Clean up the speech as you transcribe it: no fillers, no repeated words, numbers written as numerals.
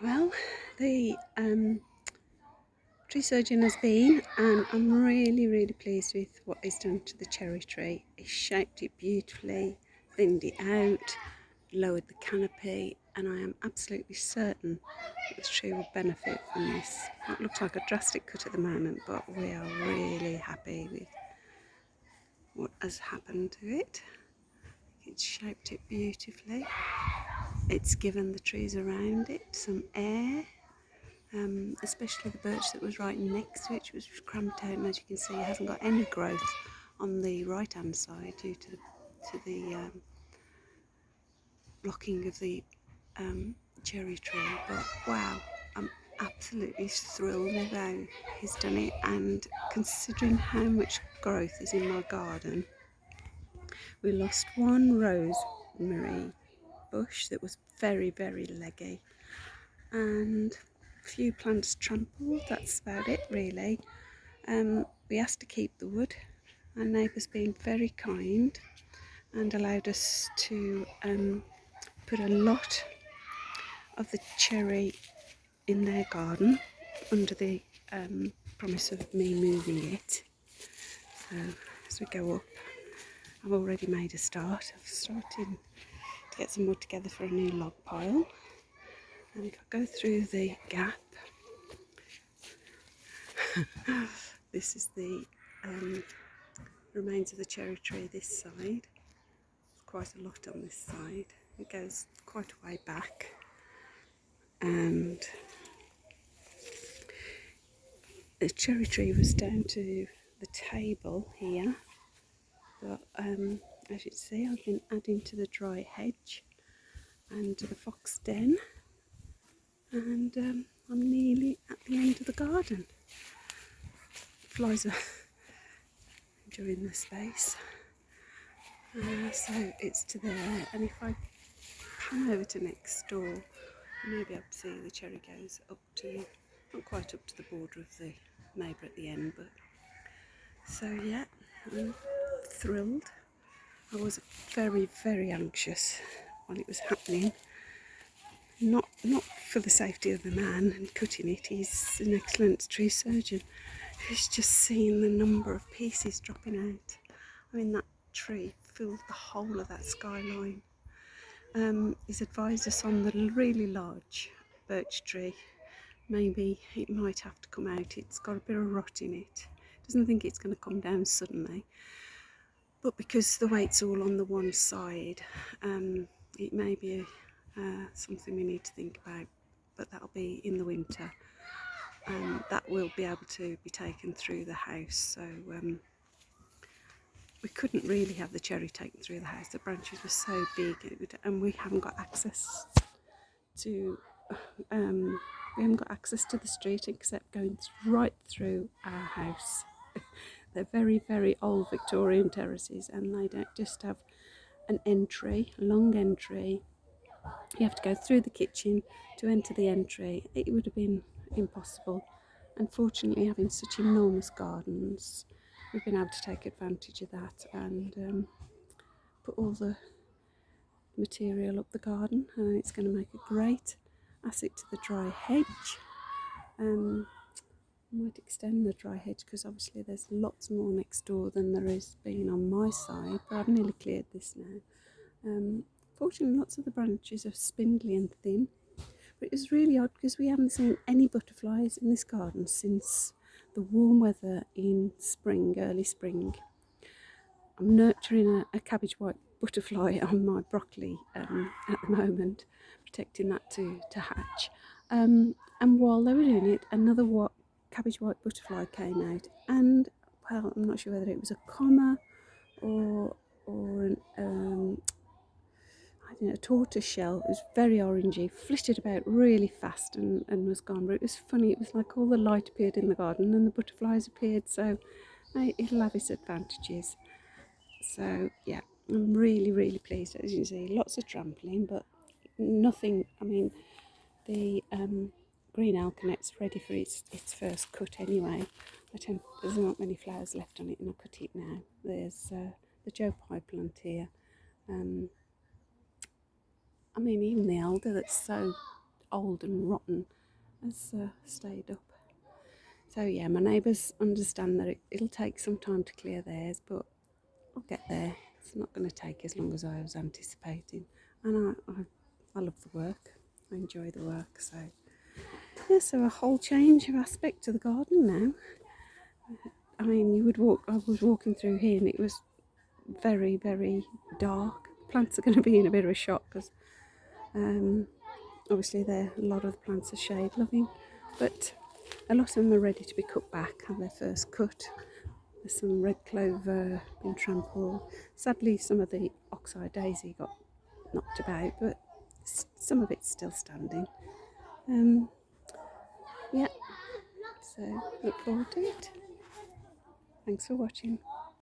Well, the tree surgeon has been, and I'm really pleased with what he's done to the cherry tree. He shaped it beautifully, thinned it out, lowered the canopy, and I am absolutely certain that the tree will benefit from this. It looks like a drastic cut at the moment, but we are really happy with what has happened to it. It's shaped it beautifully. It's given the trees around it some air. Especially the birch that was right next to it, which was cramped out, and as you can see it hasn't got any growth on the right hand side due to the blocking of the cherry tree. But wow, I'm absolutely thrilled with how he's done it, and considering how much growth is in my garden. We lost one rosemary bush that was very leggy, and a few plants trampled. That's about it really. We asked to keep the wood. Our neighbours being very kind and allowed us to put a lot of the cherry in their garden under the promise of me moving it. So as we go up, I've already made a start. I've started to get some wood together for a new log pile, and if I go through the gap, this is the remains of the cherry tree this side. There's quite a lot on this side. It goes quite a way back, and the cherry tree was down to the table here, but as you can see, I've been adding to the dry hedge and to the fox den, and I'm nearly at the end of the garden. Flies are enjoying the space, so it's to there, and if I pan over to next door, you may be able to see the cherry goes up to, not quite up to the border of the neighbour at the end, but so yeah, I'm thrilled. I was very anxious while it was happening, not for the safety of the man and cutting it. He's an excellent tree surgeon. He's just seen the number of pieces dropping out. I mean, that tree filled the whole of that skyline. He's advised us on the really large birch tree. Maybe it might have to come out. It's got a bit of rot in it. Doesn't think it's going to come down suddenly. But because the weight's all on the one side, it may be something we need to think about. But that'll be in the winter. That will be able to be taken through the house. So we couldn't really have the cherry taken through the house. The branches were so big, and we haven't got access to the street except going right through our house. They're very old Victorian terraces, and they don't just have an entry, a long entry. You have to go through the kitchen to enter the entry. It would have been impossible. Unfortunately, having such enormous gardens, we've been able to take advantage of that and put all the material up the garden, and it's going to make a great asset to the dry hedge. I might extend the dry hedge because obviously there's lots more next door than there has been on my side, but I've nearly cleared this now. Fortunately, lots of the branches are spindly and thin, but it was really odd because we haven't seen any butterflies in this garden since the warm weather in spring, early spring. I'm nurturing a cabbage white butterfly on my broccoli at the moment, protecting that to hatch. And while they were doing it, another cabbage white butterfly came out, and well, I'm not sure whether it was a comma or an I don't know, a tortoise shell. It was very orangey, flitted about really fast and was gone. But it was funny, it was like all the light appeared in the garden and the butterflies appeared, so it'll have its advantages. So yeah, I'm really pleased. As you can see, lots of trampling, but nothing. I mean, the green alkanet's ready for its first cut anyway. There's not many flowers left on it, and I'll cut it now. There's the Joe Pye plant here. I mean, even the alder that's so old and rotten has stayed up. So yeah, my neighbours understand that it'll take some time to clear theirs, but I'll get there. It's not going to take as long as I was anticipating, and I love the work. I enjoy the work. So yeah, so a whole change of aspect to the garden now. I mean, I was walking through here and it was very, very dark. Plants are going to be in a bit of a shock because obviously a lot of the plants are shade loving, but a lot of them are ready to be cut back, have their first cut. There's some red clover been trampled. Sadly, some of the oxeye daisy got knocked about, but some of it's still standing. Yeah, so look forward to it. Thanks for watching.